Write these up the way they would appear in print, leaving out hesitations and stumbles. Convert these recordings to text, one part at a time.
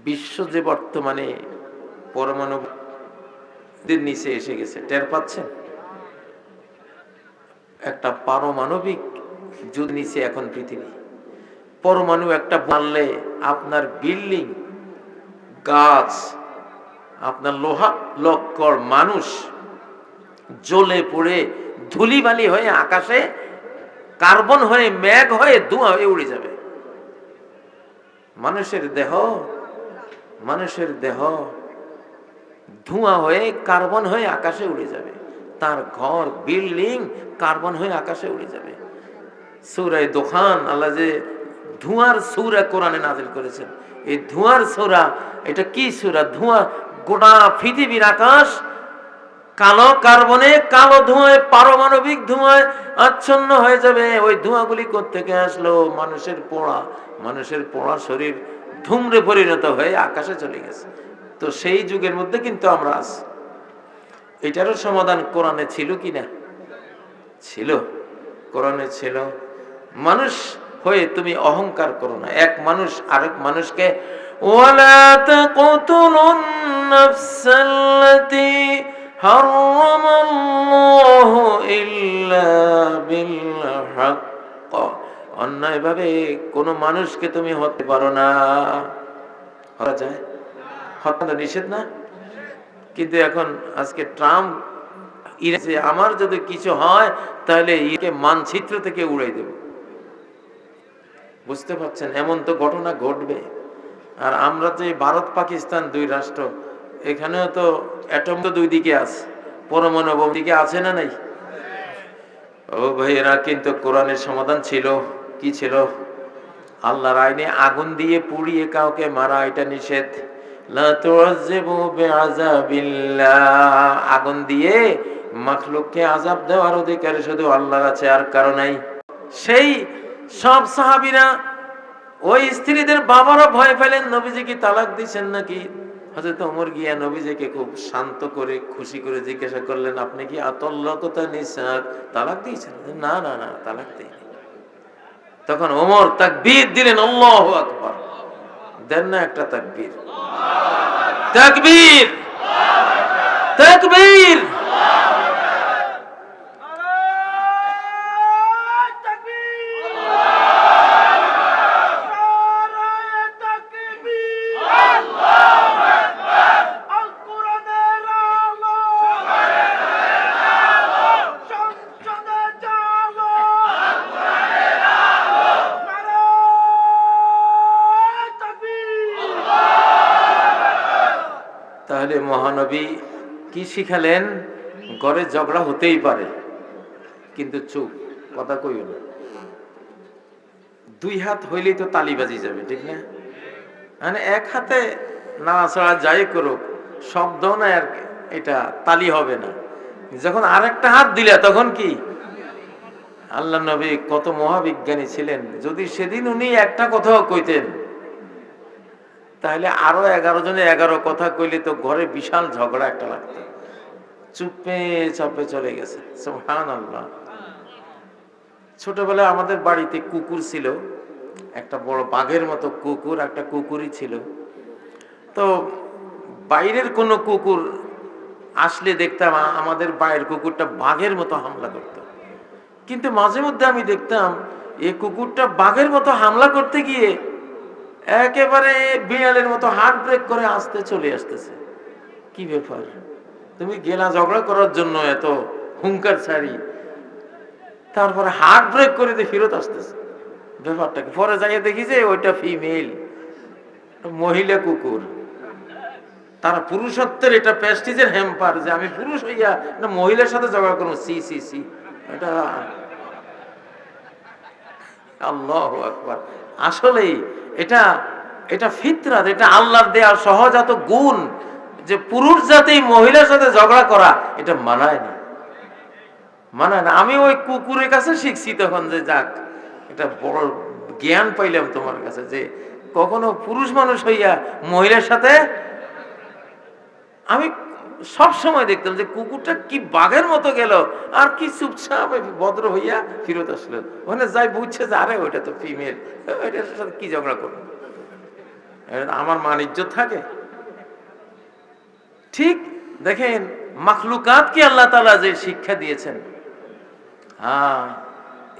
বিশ্ব যে বর্তমানে পরমাণুদের নিচে এসে গেছে, টের পাচ্ছেন? একটা পারমাণবিক যুদ্ধ নিচে এখন পৃথিবী। পরমাণু একটা বানলে আপনার বিল্ডিং, গাছ, আপনার লোহা লক্কর মানুষ জ্বলে পড়ে ধুলিবালি হয়ে আকাশে কার্বন হয়ে মেঘ হয়ে ধোঁয়া হয়ে উড়ে যাবে। মানুষের দেহ ধোঁয়া হয়ে কার্বন হয়ে আকাশে উড়ে যাবে। তার ঘর বিল্ডিং কার্বন হয়ে আকাশে উড়ে যাবে। সূরা দুখান, আল্লাহ যে ধোঁয়ার সূরা কোরআনে নাযিল করেছেন, এই ধোঁয়ার সূরা, এটা কি সূরা? ধোঁয়া, গোটা পৃথিবীর আকাশ কালো কার্বনে, কালো ধোঁয়ায়, পারমাণবিক ধোঁয়ায় আচ্ছন্ন হয়ে যাবে। ওই ধোঁয়াগুলি কোত্থেকে আসলো? মানুষের পোড়া শরীর ধূম্রে পরিণত হয়ে আকাশে চলে গেছে। তো সেই যুগের মধ্যে কিন্তু আমরা আছি। এটারও সমাধান কোরআনে ছিল কিনা? ছিল, কোরআনে ছিল। মানুষ হয়ে তুমি অহংকার করো না। এক মানুষ আরেক মানুষকে ওয়ালা তাকতুলুন নাফসাল্লাতী হারামাল্লাহু ইল্লা বিল হক, অন্যায়ভাবে কোনো মানুষকে তুমি হত্যা পারো না। হত্যা যায়? হত্যা নিষেধ না? কিন্তু এখন আজকে ট্রাম্প ইরানে, আমার যদি কিছু হয় তাহলে একে মানচিত্র থেকে উড়াই দেব। বুঝতে পারছেন? এমন তো ঘটনা ঘটবে। আর আমরা যে ভারত পাকিস্তান দুই রাষ্ট্র, এখানেও তো অ্যাটম তো দুই দিকে আছে, পরমাণু বোম দিকে আছে না নাই? ও ভাইয়েরা, কিন্তু কোরআনের সমাধান ছিল কি? ছিল আল্লাহর আইনে আগুন দিয়ে পুড়িয়ে কাউকে মারা, এটা নিষেধ। লা তুআযিবু বিআযাবিল্লাহ, আগুন দিয়ে মাখলুককে আযাব দেওয়ার অধিকার শুধু আল্লাহর আছে, আর কারো নাই। সেই সব সাহাবীরা, ওই স্ত্রীদের বাবারা ভয় পেলেন, নবীজিকে তালাক দিয়েছেন নাকি। হযরত ওমর গিয়া নবীজিকে খুব শান্ত করে খুশি করে জিজ্ঞাসা করলেন, আপনি কি আতাল্লাকুতা নিসা, তালাক দিয়েছেন? না না না, তালাক দেইনি। তখন ওমর তাকবীর দিলেন, আল্লাহু আকবার। দেন না একটা তাকবীর? তাকবীর, তাকবীর। তাহলে মহানবী কি শিখালেন? ঘরে ঝগড়া হতেই পারে, কিন্তু চুপ, কথা কইও না। দুই হাত হইলেই তো তালি বাজি যাবে, ঠিক না? মানে এক হাতে নাড়াচাড়া যাই করুক, শব্দ না, আর এটা তালি হবে না। যখন আরেকটা হাত দিলে তখন কি? আল্লাহ নবী কত মহাবিজ্ঞানী ছিলেন, যদি সেদিন উনি একটা কথাও কইতেন তাহলে আরো 11 জনে 11 কথা কইলে তো ঘরে বিশাল ঝগড়া একটা লাগতো। চুপে চাপে চলে গেছে, সুবহানাল্লাহ। ছোটবেলায় আমাদের বাড়িতে কুকুর ছিল, একটা বড় বাঘের মতো কুকুর, একটা কুকুরই ছিল। তো বাইরের কোনো কুকুর আসলে দেখতাম আমাদের বাইরের কুকুরটা বাঘের মতো হামলা করত। কিন্তু মাঝে মধ্যে আমি দেখতাম এই কুকুরটা বাঘের মতো হামলা করতে গিয়ে একেবারে বিড়ালের মতো হার্ট ব্রেক করে আসতে চলে আসতেছে। কি ব্যাপার? তুমি গেলা ঝগড়া করার জন্য এত হুঙ্কার ছাড়ি, তারপরে হার্ট ব্রেক করে দিয়ে ফেরত আসতেছে, ব্যাপারটা কি? পরে যাইয়ে দেখি যে ওইটা ফিমেল, মহিলা কুকুর। তার পুরুষত্বের এটা প্রেস্টিজের হ্যাম্পার যে আমি পুরুষ হইয়া না মহিলার সাথে ঝগড়া করবো। সি সি সি, এটা আল্লাহু আকবার। আসলেই এটা এটা ফিতরাত, এটা আল্লাহর দেয়া সহজাত গুণ যে পুরুষ জাতি মহিলার সাথে ঝগড়া করা এটা মানায় না, মানায় না। আমি ওই কুকুরের কাছে শিখছি তখন যে যাক, এটা বড় জ্ঞান পাইলাম তোমার কাছে যে কখনো পুরুষ মানুষ হইয়া মহিলার সাথে। আমি সব সময় দেখতাম যে কুকুরটা কি বাঘের মতো গেল আর কি চুপচাপ ভদ্র হইয়া ফিরত আসলো। ওখানে যাই বুঝছে যে আরে ওইটা তো ফিমেল, ওইটার সাথে কি ঝগড়া করবো। আমার মান ইজ্জত থাকে? ঠিক দেখেন, মাখলুকাতকে আল্লাহ তাআলা যে শিক্ষা দিয়েছেন, হ্যাঁ,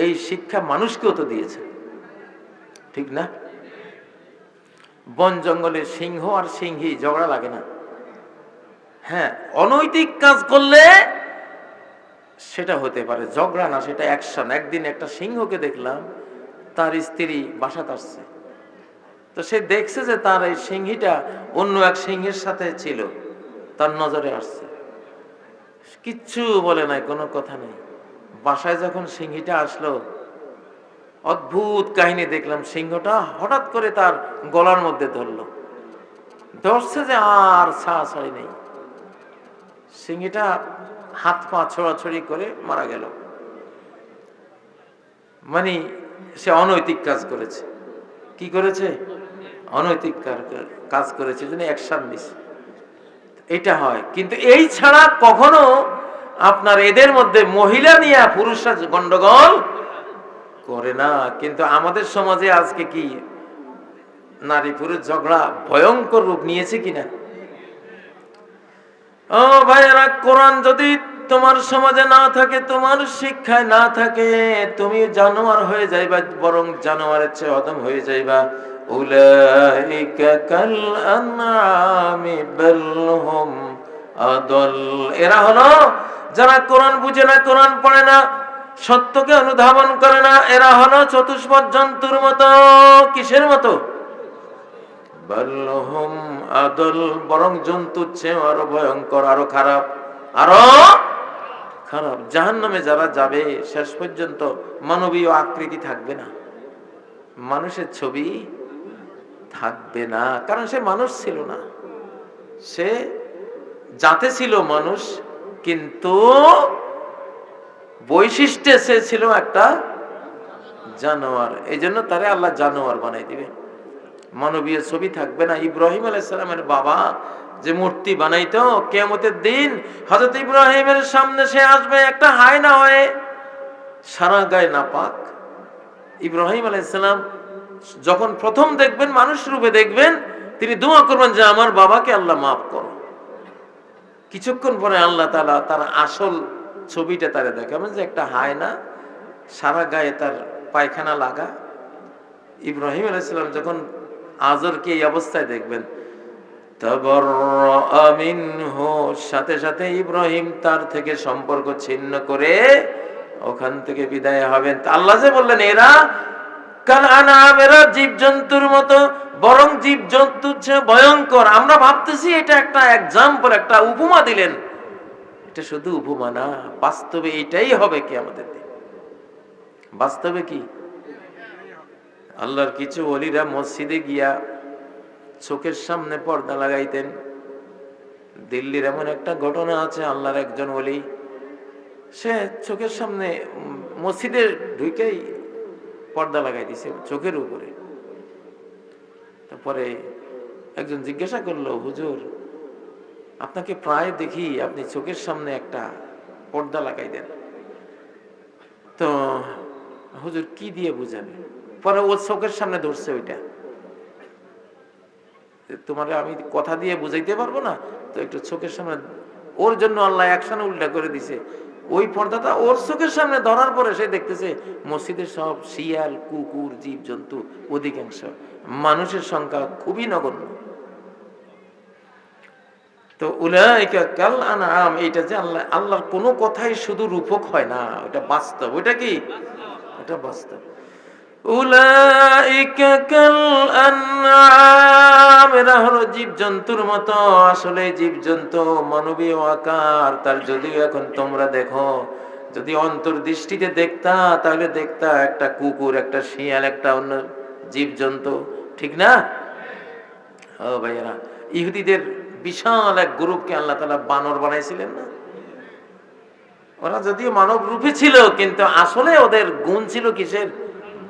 এই শিক্ষা মানুষকেও তো দিয়েছেন, ঠিক না? বন জঙ্গলে সিংহ আর সিংহী ঝগড়া লাগে না? হ্যাঁ, অনৈতিক কাজ করলে সেটা হতে পারে ঝগড়া না, সেটা অ্যাকশন। একদিন একটা সিংহকে দেখলাম, তার স্ত্রী বাসাতে আসছে, তো সে দেখছে যে তার এই সিংহীটা অন্য এক সিংহের সাথে ছিল, তার নজরে আসছে, কিচ্ছু বলে নাই, কোনো কথা নেই। বাসায় যখন সিংহীটা আসলো, অদ্ভুত কাহিনী দেখলাম। সিংহটা হঠাৎ করে তার গলার মধ্যে ধরলো, ধরছে যে আর ছাড়াছাড়ি নেই। সিংহীটা হাত পা ছোড়াছড়ি করে মারা গেল। মানে সে অনৈতিক কাজ করেছে। কি করেছে? অনৈতিক কাজ করেছে, জন্য অ্যাকশন নিছে। এটা হয়, কিন্তু এই ছাড়া কখনো আপনার এদের মধ্যে মহিলা নিয়ে পুরুষরা গন্ডগোল করে না। কিন্তু আমাদের সমাজে আজকে কি নারী পুরুষ ঝগড়া ভয়ঙ্কর রূপ নিয়েছে কিনা? ও ভাইয়েরা, কোরআন যদি তোমার সমাজে না থাকে, তোমার শিক্ষায় না থাকে, তুমি জানোয়ার হয়ে যাইবা, বরং জানোয়ারের চেয়ে অদম হয়ে যাইবা। উলাইকা কাল আনআমি বাল হুম আদল। এরা হলো যারা কোরআন বুঝে না, কোরআন পড়ে না, সত্যকে অনুধাবন করে না, এরা হলো চতুষ্পদ জন্তুর মতো। কিসের মতো? বাল্লহুম আদল, বরং জন্তুর চেয়ে আরো ভয়ঙ্কর, আরো খারাপ, আরো খারাপ। জাহান্নামে যারা যাবে, শেষ পর্যন্ত মানবীয় আকৃতি থাকবে না, মানুষের ছবি থাকবে না, কারণ সে মানুষ ছিল না। সে জাতে ছিল মানুষ, কিন্তু বৈশিষ্ট্যে সে ছিল একটা জানোয়ার। এই জন্য তারে আল্লাহ জানোয়ার বানাই দিবে, মানবীয় ছবি থাকবে না। ইব্রাহিম আলাইহিস সালামের বাবা যে মূর্তি বানাইতো, কিয়ামতের দিন হযরত ইব্রাহিমের সামনে সে আসবে একটা হায়না হয়ে, সারা গায়ে নাপাক। ইব্রাহিম আলাইহিস সালাম যখন প্রথম দেখবেন, মানুষ রূপে দেখবেন, তিনি দোয়া করবেন যে আমার বাবাকে আল্লাহ মাফ করো। কিছুক্ষণ পরে আল্লাহ তাআলা তার আসল ছবিটা তারে দেখাবেন, যে একটা হায়না, সারা গায়ে তার পায়খানা লাগা। ইব্রাহিম আলাইহিস সালাম যখন আজরকে এই অবস্থায় দেখবেন, তাবাররা মিনহু, সাথে সাথে ইব্রাহিম তার থেকে সম্পর্ক ছিন্ন করে ওখান থেকে বিদায় হবেন। আল্লাহ যে বললেন এরা কাল আনআম, এরা জীবজন্তুর মতো, বরং জীবজন্তুর চেয়ে ভয়ঙ্কর। আমরা ভাবতেছি এটা একটা এক্সাম্পল, একটা উপমা দিলেন, এটা শুধু উপমা না, বাস্তবে এটাই হবে কিয়ামতের দিন। বাস্তবে কি? আল্লাহর কিছু ওলিরা মসজিদে গিয়া চোখের সামনে পর্দা লাগাইতেন। দিল্লির এমন একটা ঘটনা আছে, আল্লাহর একজন ওলি, সে চোখের সামনে মসজিদে ঢুকেই পর্দা লাগাই দিছে চোখের উপরে। তারপরে একজন জিজ্ঞাসা করলো, হুজুর আপনাকে প্রায় দেখি আপনি চোখের সামনে একটা পর্দা লাগাই দেন, তো হুজুর কি দিয়ে বুঝাবে? পরে ও চোখের সামনে ধরছে ওইটা, তোমার আমি কথা দিয়ে বুঝাইতে পারবো না, তো একটু চোখের সামনে। ওর জন্য আল্লাহ অ্যাকশন উল্টা করে দিছে। ওই পর্দাটা ওর চোখের সামনে ধরার পরে সে দেখতেছে মসজিদের সব শিয়াল, কুকুর, জীব জন্তু, অধিকাংশ মানুষের সংখ্যা খুবই নগণ্য। তো উলাইকা কাল আনআম, এইটা যে আল্লাহর কোনো কথাই শুধু রূপক হয় না, ওটা বাস্তব। ওটা কি? এটা বাস্তব। উলাইকা কাল আনআম, এরা হলো জীবজন্তুর মতো। আসলে জীবজন্তু মানবীয় আকার তার, যদিও এখন তোমরা দেখো, যদি অন্তর্দৃষ্টিতে দেখতা তাহলে দেখতা একটা কুকুর, একটা শিয়াল, একটা অন্য জীবজন্তু, ঠিক না? ও ভাইয়েরা, ইহুদিদের বিশাল এক গ্রুপকে আল্লাহ তাআলা বানর বানাইছিলেন না? ওরা যদিও মানব রূপে ছিল, কিন্তু আসলে ওদের গুণ ছিল কিসের?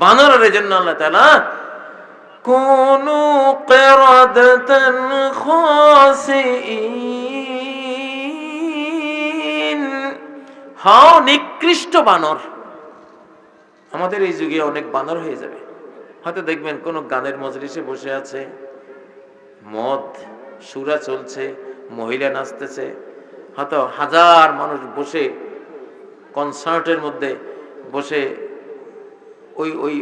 বানরের। জন্য আল্লাহ তাআলা কুনু কিরাদাতান খাসিইন, হও নিকৃষ্ট বানর। আমাদের এই যুগে অনেক বানর হয়ে যাবে। হয়তো দেখবেন কোন গানের মজলিসে বসে আছে, মদ, সুরা চলছে, মহিলা নাচতেছে, হয়তো হাজার মানুষ বসে কনসার্টের মধ্যে বসে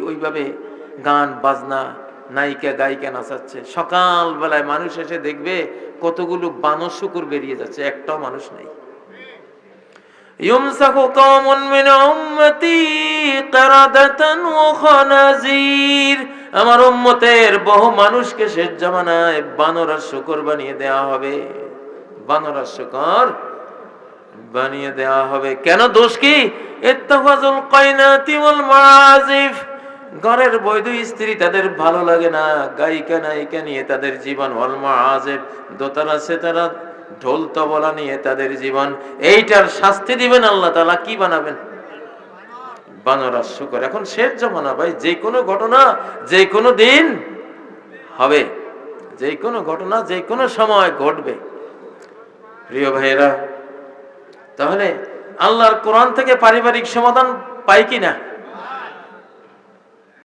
ওইভাবে গান বাজনা, নায়িকা গায়িকা নাচাচ্ছে। সকাল বেলায় মানুষ এসে দেখবে কতগুলো বানর শুকুর বেরিয়ে যাচ্ছে, একটাও মানুষ নাই। ইউমসাকু কওমুন মিন উম্মতি কিরাদাতান ওয়া খানাজির, আমার উম্মতের বহু মানুষকে শেষ জামানায় বানর আর শূকর বানিয়ে দেয়া হবে, বানর আর শূকর বানিয়ে দেয়া হবে। কেন? দোষ কি? ইত্তাখাযুল কাইনাতি ওয়াল মাআজিফ, ঘরের বৈধ স্ত্রী তাদের ভালো লাগে না, গায়িকা নায়িকা নিয়ে তাদের জীবন, ওয়াল মাআজিফ, দোতারা সেতারা ঢোল তবলা নিয়ে তাদের জীবন। এইটার শাস্তি দিবেন আল্লাহ তাআলা, কি বানাবেন? বানর আর শূকর। এখন শেষ জামানা ভাই, যে কোনো ঘটনা যে কোনো দিন হবে, যে কোনো ঘটনা যে কোনো সময় ঘটবে। প্রিয় ভাইয়েরা, তাহলে আল্লাহর কোরআন থেকে পারিবারিক সমাধান পাই কি না?